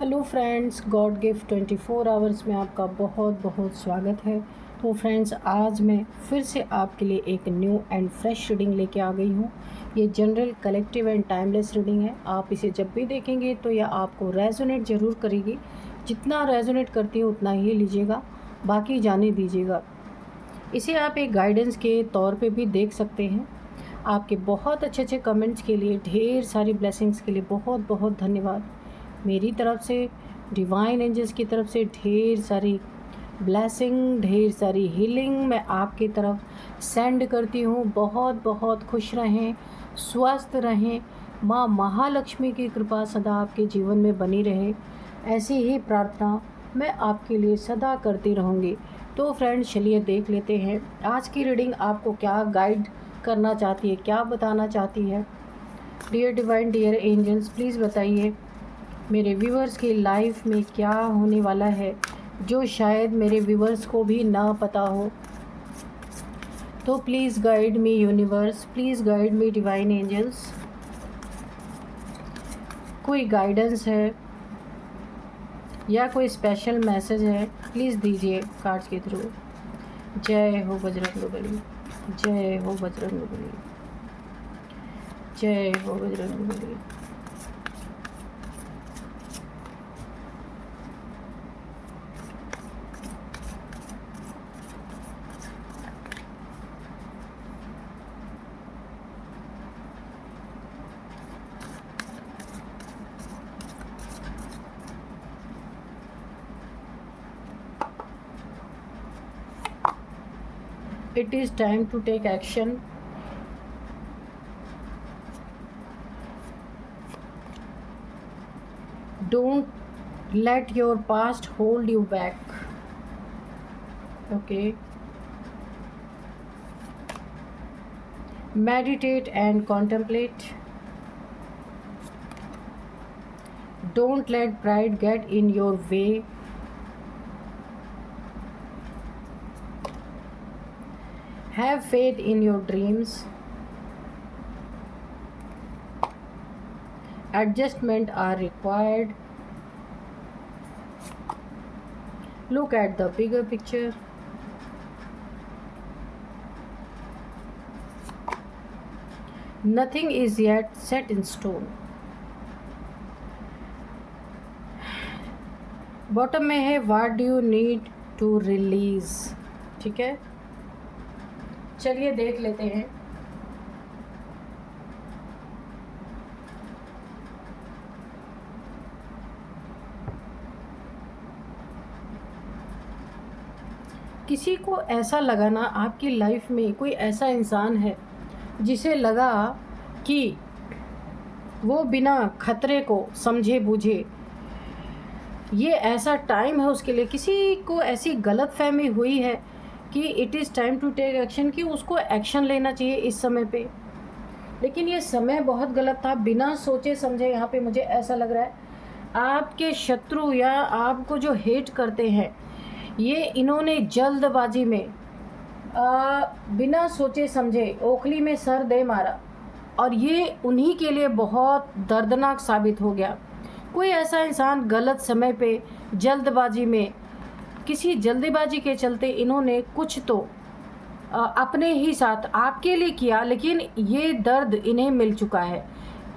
Hello friends, God gift 24 hours में आपका बहुत बहुत स्वागत है। तो फ्रेंड्स, आज मैं फिर से आपके लिए एक न्यू एंड फ्रेश रीडिंग लेके आ गई हूँ। ये general, collective and timeless reading है। आप इसे जब भी देखेंगे तो यह आपको रेजोनेट ज़रूर करेगी। जितना रेजोनेट करती है उतना ही लीजिएगा, बाकी जाने दीजिएगा। इसे आप एक गाइडेंस के तौर पे भी देख सकते हैं। आपके बहुत अच्छे अच्छे कमेंट्स के लिए, ढेर सारी ब्लेसिंग्स के लिए बहुत बहुत धन्यवाद। मेरी तरफ से, डिवाइन एंजल्स की तरफ से ढेर सारी ब्लेसिंग, ढेर सारी हीलिंग मैं आपकी तरफ सेंड करती हूँ। बहुत बहुत खुश रहें, स्वस्थ रहें। माँ महालक्ष्मी की कृपा सदा आपके जीवन में बनी रहे, ऐसी ही प्रार्थना मैं आपके लिए सदा करती रहूँगी। तो फ्रेंड्स, चलिए देख लेते हैं आज की रीडिंग आपको क्या गाइड करना चाहती है, क्या बताना चाहती है। Dear divine, dear angels, please बताइए मेरे व्यूवर्स की लाइफ में क्या होने वाला है जो शायद मेरे व्यूवर्स को भी ना पता हो। तो please guide me universe, please guide me divine angels. कोई गाइडेंस है या कोई स्पेशल मैसेज है, प्लीज़ दीजिए कार्ड्स के थ्रू। जय हो बजरंगबली, जय हो बजरंगबली, जय हो Bajrangbali. It is time to take action. Don't let your past hold you back. Okay. Meditate and contemplate. Don't let pride get in your way. Have faith in your dreams. Adjustment are required. Look at the bigger picture. Nothing is yet set in stone. Bottom में है What do you need to release. ठीक है, चलिए देख लेते हैं। किसी को ऐसा लगा ना, आपकी लाइफ में कोई ऐसा इंसान है जिसे लगा कि वो बिना खतरे को समझे बूझे, ये ऐसा टाइम है उसके लिए। किसी को ऐसी गलतफहमी हुई है कि it is time to take action, कि उसको एक्शन लेना चाहिए इस समय पे। लेकिन ये समय बहुत गलत था, बिना सोचे समझे। यहाँ पे मुझे ऐसा लग रहा है आपके शत्रु या आपको जो हेट करते हैं, ये इन्होंने जल्दबाजी में बिना सोचे समझे ओखली में सर दे मारा, और ये उन्हीं के लिए बहुत दर्दनाक साबित हो गया। कोई ऐसा इंसान गलत समय पे जल्दबाजी में, किसी जल्दीबाजी के चलते इन्होंने कुछ तो अपने ही साथ आपके लिए किया, लेकिन ये दर्द इन्हें मिल चुका है।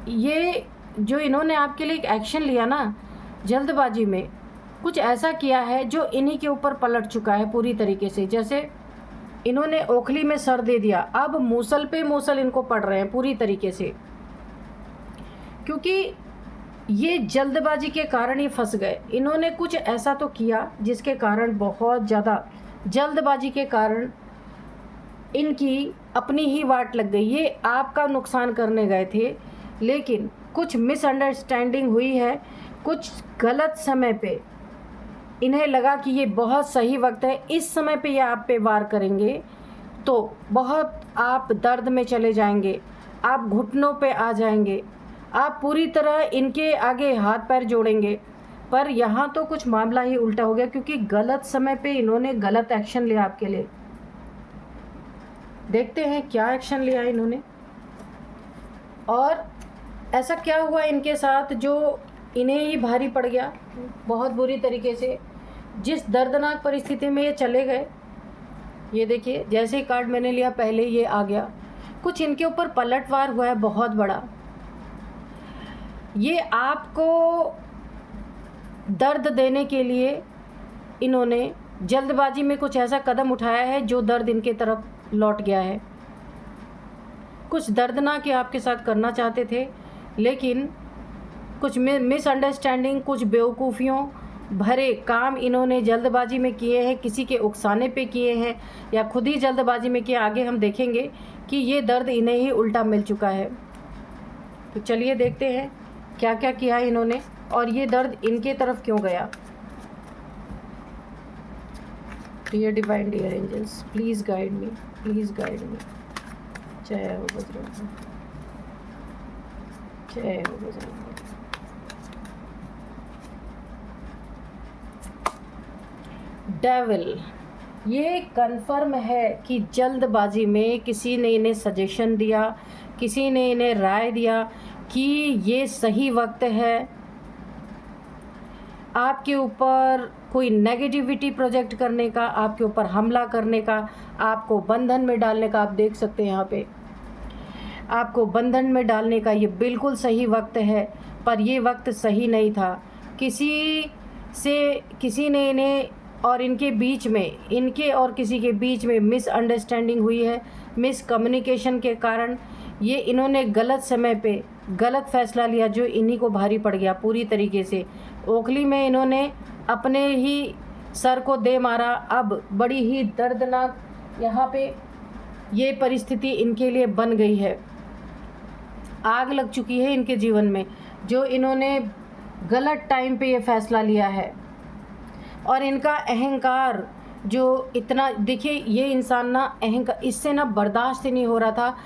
ये जो इन्होंने आपके लिए एक एक्शन लिया ना, जल्दबाजी में कुछ ऐसा किया है जो इन्हीं के ऊपर पलट चुका है पूरी तरीके से। जैसे इन्होंने ओखली में सर दे दिया, अब मूसल पे मूसल इनको पड़ रहे हैं पूरी तरीके से, क्योंकि ये जल्दबाजी के कारण ही फंस गए। इन्होंने कुछ ऐसा तो किया जिसके कारण, बहुत ज़्यादा जल्दबाजी के कारण इनकी अपनी ही वाट लग गई। ये आपका नुकसान करने गए थे, लेकिन कुछ मिसअंडरस्टैंडिंग हुई है। कुछ गलत समय पे इन्हें लगा कि ये बहुत सही वक्त है, इस समय पे ये आप पे वार करेंगे तो बहुत आप दर्द में चले जाएंगे, आप घुटनों पे आ जाएंगे, आप पूरी तरह इनके आगे हाथ पैर जोड़ेंगे। पर यहाँ तो कुछ मामला ही उल्टा हो गया, क्योंकि गलत समय पे इन्होंने गलत एक्शन लिया आपके लिए। देखते हैं क्या एक्शन लिया इन्होंने, और ऐसा क्या हुआ इनके साथ जो इन्हें ही भारी पड़ गया बहुत बुरी तरीके से। जिस दर्दनाक परिस्थिति में ये चले गए, ये देखिए जैसे ही कार्ड मैंने लिया पहले ये आ गया। कुछ इनके ऊपर पलटवार हुआ है बहुत बड़ा। ये आपको दर्द देने के लिए इन्होंने जल्दबाजी में कुछ ऐसा कदम उठाया है जो दर्द इनके तरफ लौट गया है। कुछ दर्दनाक ये आपके साथ करना चाहते थे, लेकिन कुछ मिसअंडरस्टैंडिंग, कुछ बेवकूफ़ियों भरे काम इन्होंने जल्दबाजी में किए हैं, किसी के उकसाने पे किए हैं या खुद ही जल्दबाजी में किए। आगे हम देखेंगे कि ये दर्द इन्हें ही उल्टा मिल चुका है। तो चलिए देखते हैं क्या क्या किया है इन्होंने और ये दर्द इनके तरफ क्यों गया। Dear divine, dear angels, please guide me, please guide me. जय हो बजरंग, जय हो बजरंग। डेविल, ये कन्फर्म है कि जल्दबाजी में किसी ने इन्हें सजेशन दिया, किसी ने इन्हें राय दिया कि ये सही वक्त है आपके ऊपर कोई नेगेटिविटी प्रोजेक्ट करने का, आपके ऊपर हमला करने का, आपको बंधन में डालने का। आप देख सकते हैं यहाँ पे आपको बंधन में डालने का ये बिल्कुल सही वक्त है, पर ये वक्त सही नहीं था। किसी ने इन्हें और इनके बीच में, इनके और किसी के बीच में मिसअंडरस्टैंडिंग हुई है। मिसकम्युनिकेशन के कारण ये इन्होंने गलत समय पे गलत फैसला लिया जो इन्हीं को भारी पड़ गया पूरी तरीके से। ओखली में इन्होंने अपने ही सर को दे मारा। अब बड़ी ही दर्दनाक यहाँ पे ये परिस्थिति इनके लिए बन गई है। आग लग चुकी है इनके जीवन में, जो इन्होंने गलत टाइम पे ये फैसला लिया है। और इनका अहंकार जो इतना, देखिए ये इंसान ना अहंकार, इससे ना बर्दाश्त ही नहीं हो रहा था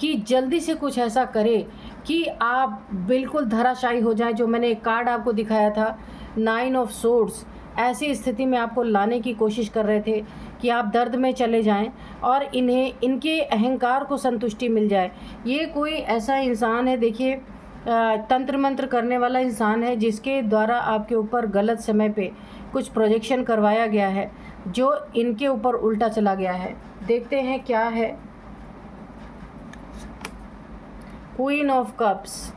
कि जल्दी से कुछ ऐसा करे कि आप बिल्कुल धराशायी हो जाएं। जो मैंने एक कार्ड आपको दिखाया था 9 ऑफ सोर्ड्स, ऐसी स्थिति में आपको लाने की कोशिश कर रहे थे कि आप दर्द में चले जाएं और इन्हें इनके अहंकार को संतुष्टि मिल जाए। ये कोई ऐसा इंसान है, देखिए तंत्र मंत्र करने वाला इंसान है जिसके द्वारा आपके ऊपर गलत समय पे कुछ प्रोजेक्शन करवाया गया है जो इनके ऊपर उल्टा चला गया है। देखते हैं क्या है। क्वीन ऑफ कप्स,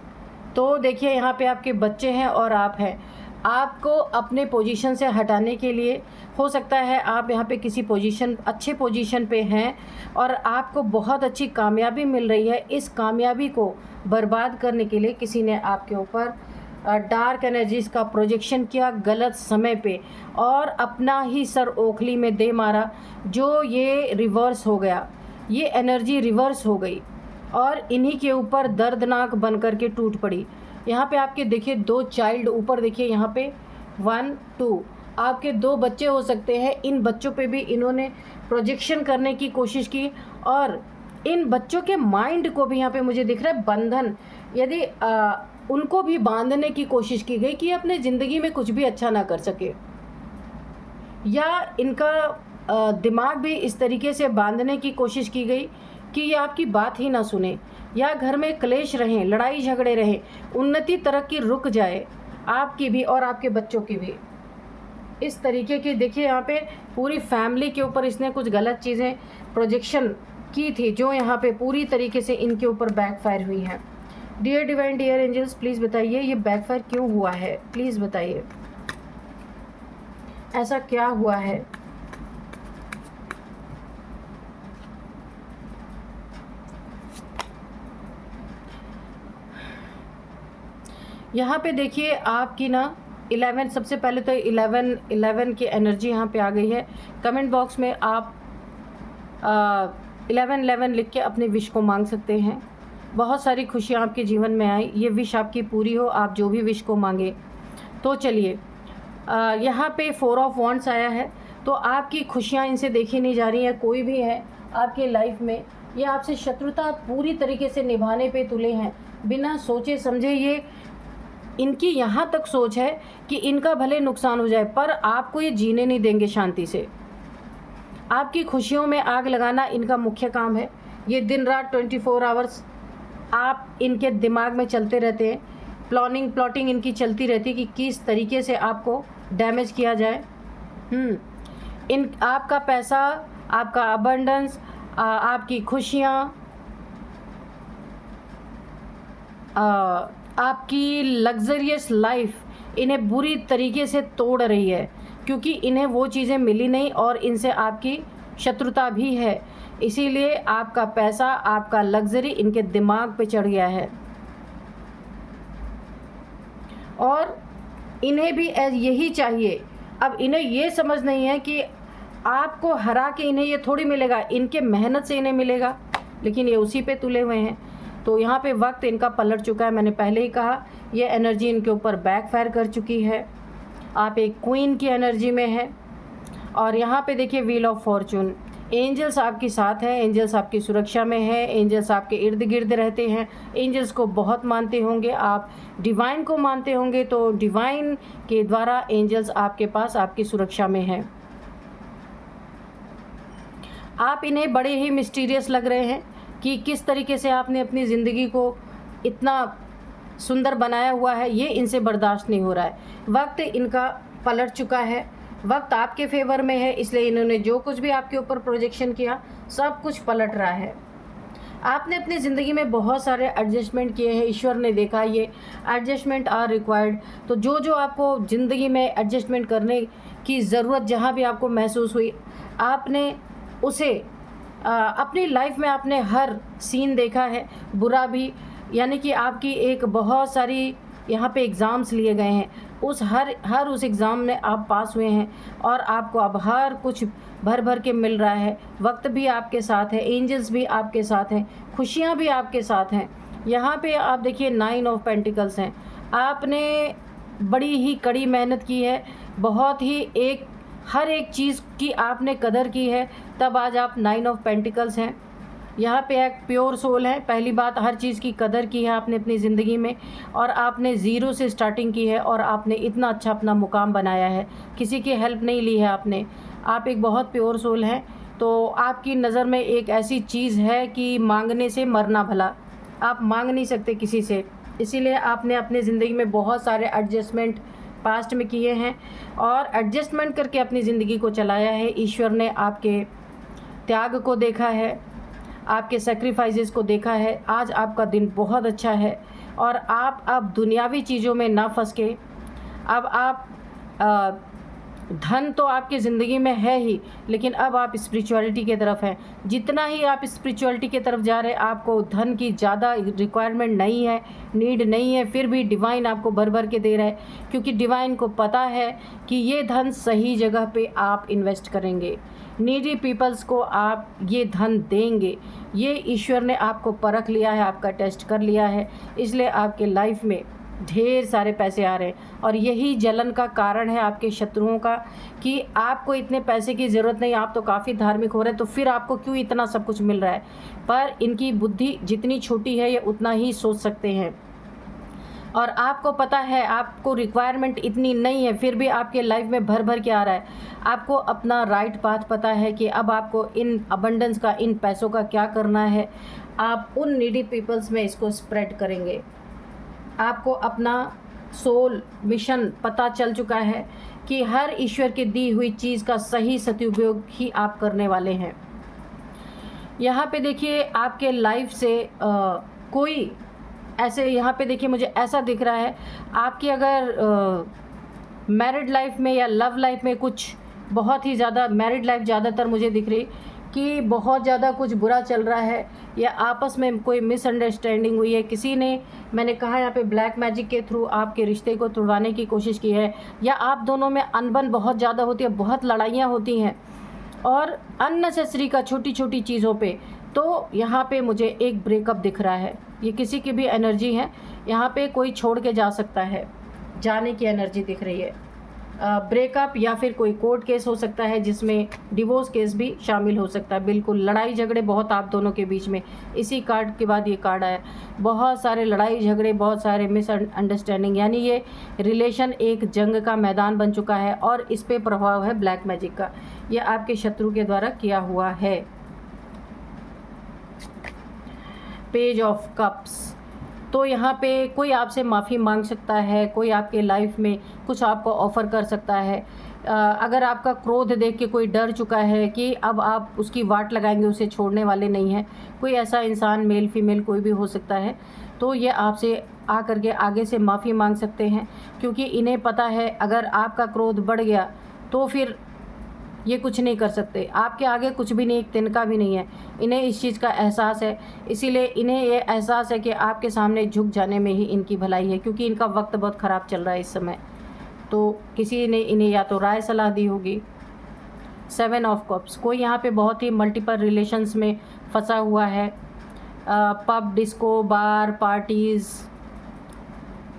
तो देखिए यहाँ पे आपके बच्चे हैं और आप हैं। आपको अपने पोजीशन से हटाने के लिए, हो सकता है आप यहाँ पे किसी पोजीशन, अच्छे पोजीशन पे हैं और आपको बहुत अच्छी कामयाबी मिल रही है। इस कामयाबी को बर्बाद करने के लिए किसी ने आपके ऊपर डार्क एनर्जीज़ का प्रोजेक्शन किया गलत समय पे और अपना ही सर ओखली में दे मारा, जो ये रिवर्स हो गया। ये एनर्जी रिवर्स हो गई और इन्हीं के ऊपर दर्दनाक बन कर के टूट पड़ी। यहाँ पे आपके देखिए 2 चाइल्ड, ऊपर देखिए यहाँ पे 1 2 आपके 2 बच्चे हो सकते हैं। इन बच्चों पे भी इन्होंने प्रोजेक्शन करने की कोशिश की और इन बच्चों के माइंड को भी यहाँ पे मुझे दिख रहा है बंधन, यदि उनको भी बांधने की कोशिश की गई कि अपने ज़िंदगी में कुछ भी अच्छा ना कर सके, या इनका दिमाग भी इस तरीके से बांधने की कोशिश की गई कि ये आपकी बात ही ना सुने, या घर में क्लेश रहें, लड़ाई झगड़े रहें, उन्नति तरक्की रुक जाए आपकी भी और आपके बच्चों की भी। इस तरीके की देखिए यहाँ पे पूरी फैमिली के ऊपर इसने कुछ गलत चीज़ें प्रोजेक्शन की थी जो यहाँ पे पूरी तरीके से इनके ऊपर बैकफायर हुई हैं। Dear divine, dear angels, please बताइए ये बैकफायर क्यों हुआ है, प्लीज़ बताइए ऐसा क्या हुआ है। यहाँ पे देखिए आपकी ना 11, सबसे पहले तो 11 की एनर्जी यहाँ पे आ गई है। कमेंट बॉक्स में आप 11 लिख के अपने विश को मांग सकते हैं। बहुत सारी खुशियाँ आपके जीवन में आई, ये विश आपकी पूरी हो, आप जो भी विश को मांगे। तो चलिए यहाँ पे 4 ऑफ वॉन्ड्स आया है, तो आपकी खुशियाँ इनसे देखी नहीं जा रही हैं। कोई भी है आपके लाइफ में, ये आपसे शत्रुता पूरी तरीके से निभाने पे तुले हैं बिना सोचे समझे। ये इनकी यहाँ तक सोच है कि इनका भले नुकसान हो जाए पर आपको ये जीने नहीं देंगे शांति से। आपकी खुशियों में आग लगाना इनका मुख्य काम है। ये दिन रात 24 आवर्स आप इनके दिमाग में चलते रहते हैं। प्लॉटिंग इनकी चलती रहती है कि किस तरीके से आपको डैमेज किया जाए। इन आपका पैसा, आपका अबंडेंस, आपकी खुशियाँ, आपकी लग्जरियस लाइफ इन्हें बुरी तरीके से तोड़ रही है, क्योंकि इन्हें वो चीज़ें मिली नहीं और इनसे आपकी शत्रुता भी है। इसीलिए आपका पैसा, आपका लग्जरी इनके दिमाग पे चढ़ गया है और इन्हें भी यही चाहिए। अब इन्हें ये समझ नहीं है कि आपको हरा के इन्हें ये थोड़ी मिलेगा, इनके मेहनत से इन्हें मिलेगा, लेकिन ये उसी पे तुले हुए हैं। तो यहाँ पे वक्त इनका पलट चुका है। मैंने पहले ही कहा, ये एनर्जी इनके ऊपर बैकफायर कर चुकी है। आप एक क्वीन की एनर्जी में है और यहाँ पे देखिए व्हील ऑफ फॉर्चून, एंजल्स आपके साथ हैं, एंजल्स आपकी सुरक्षा में है, एंजल्स आपके इर्द गिर्द रहते हैं। एंजल्स को बहुत मानते होंगे आप, डिवाइन को मानते होंगे, तो डिवाइन के द्वारा एंजल्स आपके पास आपकी सुरक्षा में है। आप इन्हें बड़े ही मिस्टीरियस लग रहे हैं कि किस तरीके से आपने अपनी ज़िंदगी को इतना सुंदर बनाया हुआ है, ये इनसे बर्दाश्त नहीं हो रहा है। वक्त इनका पलट चुका है, वक्त आपके फेवर में है, इसलिए इन्होंने जो कुछ भी आपके ऊपर प्रोजेक्शन किया सब कुछ पलट रहा है। आपने अपनी ज़िंदगी में बहुत सारे एडजस्टमेंट किए हैं, ईश्वर ने देखा ये एडजस्टमेंट आर रिक्वायर्ड। तो जो जो आपको ज़िंदगी में एडजस्टमेंट करने की ज़रूरत जहाँ भी आपको महसूस हुई, आपने उसे अपनी लाइफ में आपने हर सीन देखा है, बुरा भी, यानी कि आपकी एक बहुत सारी यहाँ पे एग्ज़ाम्स लिए गए हैं, उस हर उस एग्ज़ाम में आप पास हुए हैं और आपको अब हर कुछ भर भर के मिल रहा है। वक्त भी आपके साथ है, एंजल्स भी आपके साथ हैं, खुशियाँ भी आपके साथ हैं। यहाँ पे आप देखिए 9 ऑफ पेंटिकल्स हैं। आपने बड़ी ही कड़ी मेहनत की है, बहुत ही हर एक चीज़ की आपने कदर की है, तब आज आप 9 ऑफ पेंटिकल्स हैं। यहाँ पे एक प्योर सोल है। पहली बात, हर चीज़ की कदर की है आपने अपनी ज़िंदगी में और आपने ज़ीरो से स्टार्टिंग की है और आपने इतना अच्छा अपना मुकाम बनाया है, किसी की हेल्प नहीं ली है आपने। आप एक बहुत प्योर सोल हैं। तो आपकी नज़र में एक ऐसी चीज़ है कि मांगने से मरना भला, आप मांग नहीं सकते किसी से, इसीलिए आपने अपनी ज़िंदगी में बहुत सारे एडजस्टमेंट पास्ट में किए हैं और एडजस्टमेंट करके अपनी ज़िंदगी को चलाया है। ईश्वर ने आपके त्याग को देखा है, आपके सेक्रीफाइसेस को देखा है। आज आपका दिन बहुत अच्छा है और आप अब दुनियावी चीज़ों में ना फंस के, अब आप धन तो आपकी ज़िंदगी में है ही, लेकिन अब आप स्पिरिचुअलिटी की तरफ हैं। जितना ही आप स्पिरिचुअलिटी की तरफ जा रहे हैं, आपको धन की ज़्यादा रिक्वायरमेंट नहीं है, नीड नहीं है, फिर भी डिवाइन आपको भर भर के दे रहा है, क्योंकि डिवाइन को पता है कि ये धन सही जगह पे आप इन्वेस्ट करेंगे, नीडी पीपल्स को आप ये धन देंगे। ये ईश्वर ने आपको परख लिया है, आपका टेस्ट कर लिया है, इसलिए आपके लाइफ में ढेर सारे पैसे आ रहे हैं। और यही जलन का कारण है आपके शत्रुओं का कि आपको इतने पैसे की ज़रूरत नहीं, आप तो काफ़ी धार्मिक हो रहे हैं, तो फिर आपको क्यों इतना सब कुछ मिल रहा है। पर इनकी बुद्धि जितनी छोटी है, ये उतना ही सोच सकते हैं और आपको पता है आपको रिक्वायरमेंट इतनी नहीं है, फिर भी आपके लाइफ में भर भर के आ रहा है। आपको अपना राइट पाथ पता है कि अब आपको इन अबंडेंस का, इन पैसों का क्या करना है। आप उन नीडी पीपल्स में इसको स्प्रेड करेंगे। आपको अपना सोल मिशन पता चल चुका है कि हर ईश्वर की दी हुई चीज़ का सही सदुपयोग ही आप करने वाले हैं। यहाँ पे देखिए आपके लाइफ से कोई ऐसे, यहाँ पे देखिए मुझे ऐसा दिख रहा है, आपकी अगर मैरिड लाइफ में या लव लाइफ में कुछ बहुत ही ज़्यादा, मैरिड लाइफ ज़्यादातर मुझे दिख रही कि बहुत ज़्यादा कुछ बुरा चल रहा है या आपस में कोई मिसअंडरस्टैंडिंग हुई है, किसी ने, मैंने कहा यहाँ पे ब्लैक मैजिक के थ्रू आपके रिश्ते को तोड़वाने की कोशिश की है, या आप दोनों में अनबन बहुत ज़्यादा होती है, बहुत लड़ाइयाँ होती हैं और अननेसेसरी का छोटी छोटी चीज़ों पे। तो यहाँ पे मुझे एक ब्रेकअप दिख रहा है, ये किसी की भी एनर्जी है, यहाँ पे कोई छोड़ के जा सकता है, जाने की एनर्जी दिख रही है। ब्रेकअप या फिर कोई कोर्ट केस हो सकता है जिसमें डिवोर्स केस भी शामिल हो सकता है। बिल्कुल लड़ाई झगड़े बहुत आप दोनों के बीच में, इसी कार्ड के बाद ये कार्ड आया, बहुत सारे लड़ाई झगड़े, बहुत सारे मिसअंडरस्टैंडिंग, यानी ये रिलेशन एक जंग का मैदान बन चुका है और इस पे प्रभाव है ब्लैक मैजिक का, ये आपके शत्रु के द्वारा किया हुआ है। पेज ऑफ कप्स, तो यहाँ पे कोई आपसे माफ़ी मांग सकता है, कोई आपके लाइफ में कुछ आपको ऑफ़र कर सकता है। अगर आपका क्रोध देख के कोई डर चुका है कि अब आप उसकी वाट लगाएंगे, उसे छोड़ने वाले नहीं हैं, कोई ऐसा इंसान, मेल फीमेल कोई भी हो सकता है, तो ये आपसे आकर के आगे से माफ़ी मांग सकते हैं, क्योंकि इन्हें पता है अगर आपका क्रोध बढ़ गया तो फिर ये कुछ नहीं कर सकते, आपके आगे कुछ भी नहीं, एक तिनका भी नहीं है। इन्हें इस चीज़ का एहसास है, इसीलिए इन्हें ये एहसास है कि आपके सामने झुक जाने में ही इनकी भलाई है, क्योंकि इनका वक्त बहुत ख़राब चल रहा है इस समय। तो किसी ने इन्हें या तो राय सलाह दी होगी। 7 ऑफ कप्स, कोई यहाँ पे बहुत ही मल्टीपल रिलेशंस में फंसा हुआ है। पब, डिस्को, बार, पार्टीज़,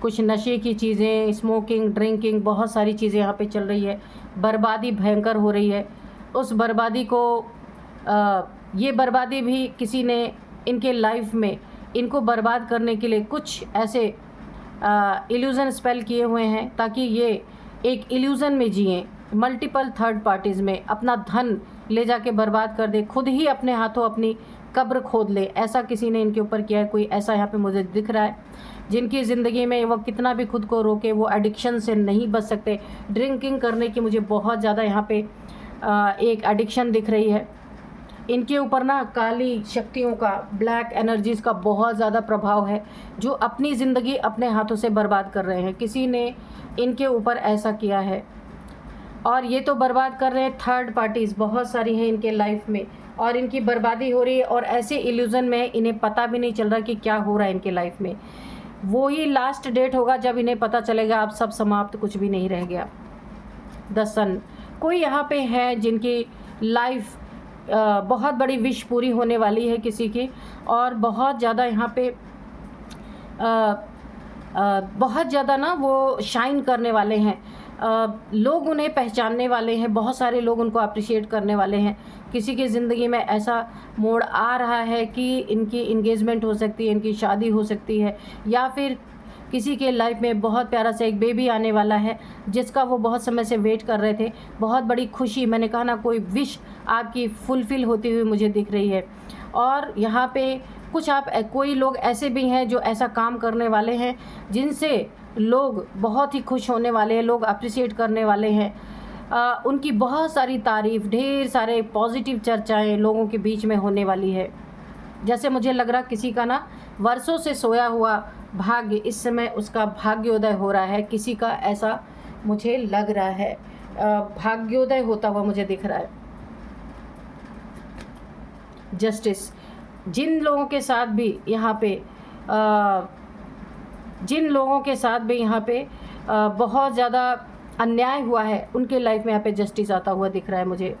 कुछ नशे की चीज़ें, स्मोकिंग, ड्रिंकिंग, बहुत सारी चीज़ें यहाँ पे चल रही है। बर्बादी भयंकर हो रही है। उस बर्बादी को ये बर्बादी भी किसी ने इनके लाइफ में इनको बर्बाद करने के लिए कुछ ऐसे इल्यूज़न स्पेल किए हुए हैं, ताकि ये एक इल्यूज़न में जिएं, मल्टीपल थर्ड पार्टीज़ में अपना धन ले जाके बर्बाद कर दे, खुद ही अपने हाथों अपनी कब्र खोद ले। ऐसा किसी ने इनके ऊपर किया है, कोई ऐसा यहाँ पे मुझे दिख रहा है, जिनकी ज़िंदगी में वो कितना भी खुद को रोके वो एडिक्शन से नहीं बच सकते। ड्रिंकिंग करने की मुझे बहुत ज़्यादा यहाँ पे एक एडिक्शन दिख रही है। इनके ऊपर ना काली शक्तियों का, ब्लैक एनर्जीज़ का बहुत ज़्यादा प्रभाव है, जो अपनी ज़िंदगी अपने हाथों से बर्बाद कर रहे हैं। किसी ने इनके ऊपर ऐसा किया है, और ये तो बर्बाद कर रहे हैं, थर्ड पार्टीज़ बहुत सारी हैं इनके लाइफ में, और इनकी बर्बादी हो रही है, और ऐसे इल्यूज़न में इन्हें पता भी नहीं चल रहा कि क्या हो रहा है इनके लाइफ में। वो ही लास्ट डेट होगा जब इन्हें पता चलेगा अब सब समाप्त, कुछ भी नहीं रह गया। द सन, कोई यहाँ पे है जिनकी लाइफ बहुत बड़ी विश पूरी होने वाली है किसी की, और बहुत ज़्यादा यहाँ पे बहुत ज़्यादा ना वो शाइन करने वाले हैं। लोग उन्हें पहचानने वाले हैं, बहुत सारे लोग उनको अप्रिशिएट करने वाले हैं। किसी की ज़िंदगी में ऐसा मोड़ आ रहा है कि इनकी इंगेजमेंट हो सकती है, इनकी शादी हो सकती है, या फिर किसी के लाइफ में बहुत प्यारा सा एक बेबी आने वाला है जिसका वो बहुत समय से वेट कर रहे थे। बहुत बड़ी खुशी, मैंने कहा ना, कोई विश आपकी फुलफ़िल होती हुई मुझे दिख रही है। और यहाँ पे कुछ कोई लोग ऐसे भी हैं जो ऐसा काम करने वाले हैं जिनसे लोग बहुत ही खुश होने वाले हैं, लोग अप्रिशिएट करने वाले हैं। उनकी बहुत सारी तारीफ़, ढेर सारे पॉजिटिव चर्चाएं लोगों के बीच में होने वाली है। जैसे मुझे लग रहा किसी का ना वर्षों से सोया हुआ भाग्य, इस समय उसका भाग्योदय हो रहा है। किसी का ऐसा मुझे लग रहा है, भाग्योदय होता हुआ मुझे दिख रहा है। जस्टिस, जिन लोगों के साथ भी यहाँ पे बहुत ज़्यादा अन्याय हुआ है, उनके लाइफ में यहाँ पे जस्टिस आता हुआ दिख रहा है मुझे।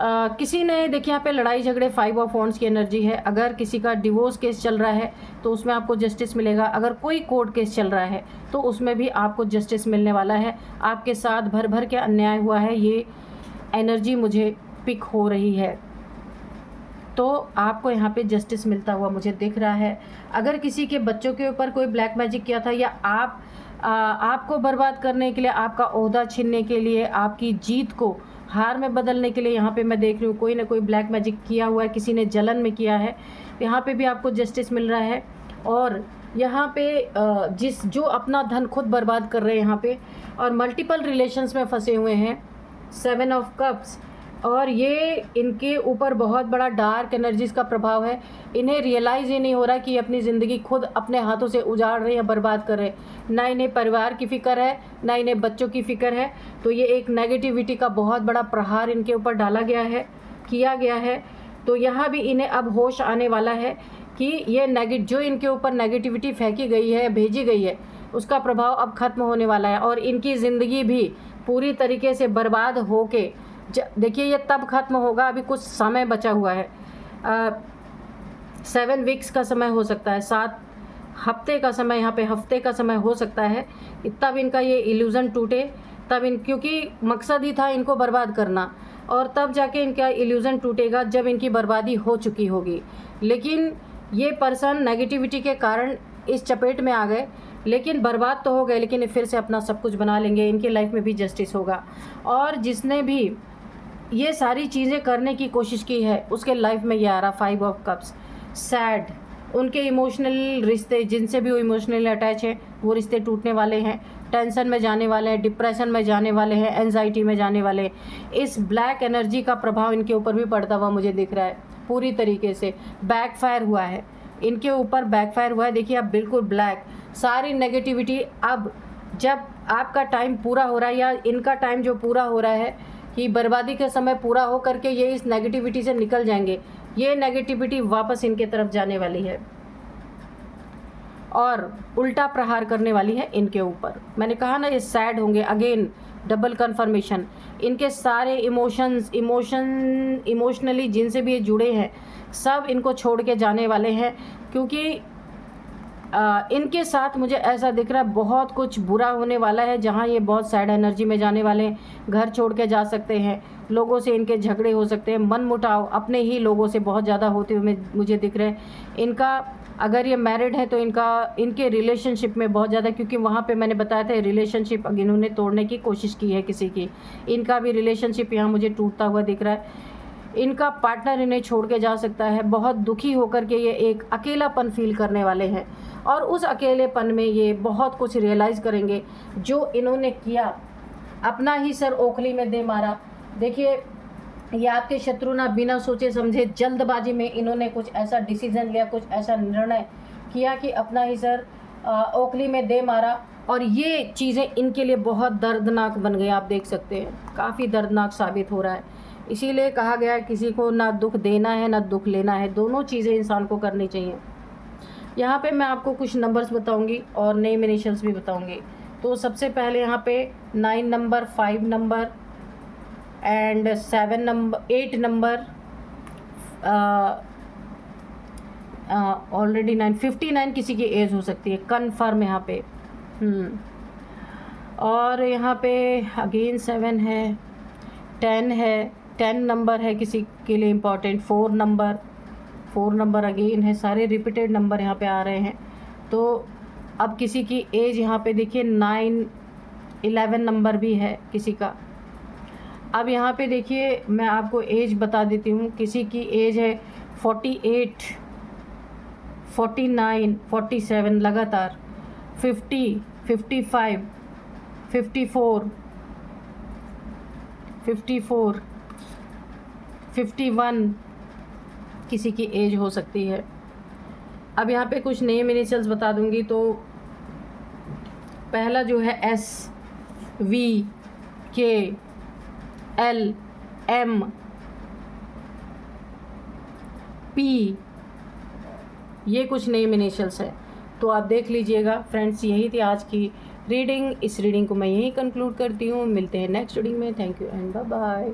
किसी ने देखिए यहाँ पे लड़ाई झगड़े, 5 ऑफ वॉन्ड्स की एनर्जी है। अगर किसी का डिवोर्स केस चल रहा है तो उसमें आपको जस्टिस मिलेगा। अगर कोई कोर्ट केस चल रहा है तो उसमें भी आपको जस्टिस मिलने वाला है। आपके साथ भर भर के अन्याय हुआ है, ये एनर्जी मुझे पिक हो रही है, तो आपको यहाँ पे जस्टिस मिलता हुआ मुझे दिख रहा है। अगर किसी के बच्चों के ऊपर कोई ब्लैक मैजिक किया था, या आपको बर्बाद करने के लिए, आपका ओहदा छीनने के लिए, आपकी जीत को हार में बदलने के लिए, यहाँ पे मैं देख रही हूँ कोई ना कोई ब्लैक मैजिक किया हुआ है, किसी ने जलन में किया है, यहाँ पे भी आपको जस्टिस मिल रहा है। और यहाँ पे जो अपना धन खुद बर्बाद कर रहे हैं यहाँ पे, और मल्टीपल रिलेशंस में फंसे हुए हैं, 7 ऑफ कप्स, और ये इनके ऊपर बहुत बड़ा डार्क एनर्जीज़ का प्रभाव है। इन्हें रियलाइज़ ये नहीं हो रहा कि अपनी ज़िंदगी खुद अपने हाथों से उजाड़ रहे हैं, बर्बाद कर रहे हैं। ना इन्हें परिवार की फ़िक्र है, ना इन्हें बच्चों की फ़िक्र है। तो ये एक नेगेटिविटी का बहुत बड़ा प्रहार इनके ऊपर डाला गया है, किया गया है। तो यहाँ भी इन्हें अब होश आने वाला है कि ये जो इनके ऊपर नेगेटिविटी फेंकी गई है, भेजी गई है, उसका प्रभाव अब ख़त्म होने वाला है, और इनकी ज़िंदगी भी पूरी तरीके से बर्बाद हो के, देखिए ये तब ख़त्म होगा, अभी कुछ समय बचा हुआ है। 7 वीक्स का समय हो सकता है, 7 हफ्ते का समय, यहाँ पे हफ्ते का समय हो सकता है, तब इनका ये इल्यूज़न टूटे, तब क्योंकि मकसद ही था इनको बर्बाद करना, और तब जाके इनका इल्यूज़न टूटेगा जब इनकी बर्बादी हो चुकी होगी। लेकिन ये पर्सन नेगेटिविटी के कारण इस चपेट में आ गए, लेकिन बर्बाद तो हो गए, लेकिन फिर से अपना सब कुछ बना लेंगे। इनकी लाइफ में भी जस्टिस होगा, और जिसने भी ये सारी चीज़ें करने की कोशिश की है उसके लाइफ में ये आ रहा 5 ऑफ कप्स। सैड, उनके इमोशनल रिश्ते जिनसे भी वो इमोशनली अटैच है वो रिश्ते टूटने वाले हैं, टेंशन में जाने वाले हैं, डिप्रेशन में जाने वाले हैं, एंजाइटी में जाने वाले हैं। इस ब्लैक एनर्जी का प्रभाव इनके ऊपर भी पड़ता हुआ मुझे दिख रहा है, पूरी तरीके से बैकफायर हुआ है इनके ऊपर, बैकफायर हुआ है। देखिए अब बिल्कुल ब्लैक सारी नेगेटिविटी, अब जब आपका टाइम पूरा हो रहा है या इनका टाइम जो पूरा हो रहा है कि बर्बादी का समय पूरा हो करके ये इस नेगेटिविटी से निकल जाएंगे, ये नेगेटिविटी वापस इनके तरफ जाने वाली है और उल्टा प्रहार करने वाली है इनके ऊपर। मैंने कहा ना ये सैड होंगे, अगेन डबल कन्फर्मेशन। इनके सारे इमोशनली जिनसे भी ये जुड़े हैं सब इनको छोड़ के जाने वाले हैं, क्योंकि इनके साथ मुझे ऐसा दिख रहा है बहुत कुछ बुरा होने वाला है, जहाँ ये बहुत सैड एनर्जी में जाने वाले हैं। घर छोड़ के जा सकते हैं, लोगों से इनके झगड़े हो सकते हैं, मन मुटाव अपने ही लोगों से बहुत ज़्यादा होते हुए मुझे दिख रहे हैं। इनका अगर ये मैरिड है तो इनके रिलेशनशिप में बहुत ज़्यादा, क्योंकि वहाँ पे मैंने बताया था रिलेशनशिप इन्होंने तोड़ने की कोशिश की है किसी की, इनका भी रिलेशनशिप यहाँ मुझे टूटता हुआ दिख रहा है। इनका पार्टनर इन्हें छोड़ के जा सकता है, बहुत दुखी होकर के ये एक अकेलापन फील करने वाले हैं और उस अकेलेपन में ये बहुत कुछ रियलाइज़ करेंगे जो इन्होंने किया, अपना ही सर ओखली में दे मारा। देखिए ये आपके शत्रु ना बिना सोचे समझे जल्दबाजी में इन्होंने कुछ ऐसा डिसीजन लिया, कुछ ऐसा निर्णय किया कि अपना ही सर ओखली में दे मारा और ये चीज़ें इनके लिए बहुत दर्दनाक बन गई। आप देख सकते हैं काफ़ी दर्दनाक साबित हो रहा है। इसीलिए कहा गया है किसी को ना दुख देना है ना दुख लेना है, दोनों चीज़ें इंसान को करनी चाहिए। यहाँ पे मैं आपको कुछ नंबर्स बताऊंगी और नेम इनिशियल्स भी बताऊंगी। तो सबसे पहले यहाँ पे 9 number, 5 number and 7 number, 8 number, already 9, 59 किसी की एज हो सकती है कन्फर्म यहाँ पे। और यहाँ पे अगेन 7 है, 10 है, 10 नंबर है किसी के लिए इम्पॉर्टेंट, 4 नंबर अगेन है, सारे रिपीटेड नंबर यहाँ पे आ रहे हैं। तो अब किसी की एज यहाँ पे देखिए 9, 11 नंबर भी है किसी का। अब यहाँ पे देखिए मैं आपको एज बता देती हूँ, किसी की एज है 48, 49, 47 लगातार, 50, 55, 54, 54, 51 किसी की एज हो सकती है। अब यहाँ पे कुछ नेम इनिशियल्स बता दूंगी। तो पहला जो है S, V, K, L, M, P, ये कुछ नेम इनिशियल्स है। तो आप देख लीजिएगा फ्रेंड्स, यही थी आज की रीडिंग। इस रीडिंग को मैं यहीं कंक्लूड करती हूँ। मिलते हैं नेक्स्ट रीडिंग में। Thank you and bye bye.